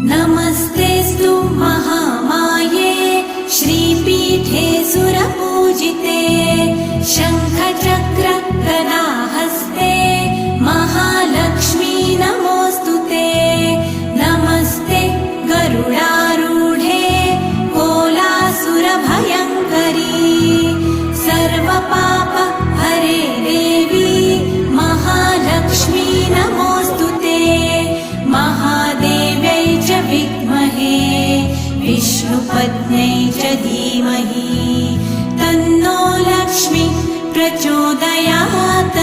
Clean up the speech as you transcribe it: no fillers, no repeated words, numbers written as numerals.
नमस्तेऽस्तु महामाये श्रीपीठे सुरपूजिते शङ्खचक्र गदाहस्ते महालक्ष्मी नमोऽस्तुते। नमस्ते गरुडारूढे कोलासुरभयङ्करी सर्वपाप हरे देवी महालक्ष्मी नमोऽस्तुते। महादेव्यै च विद्महे विष्णुपत्न्यै च धीमहि तन्नो लक्ष्मी प्रचोदयात्।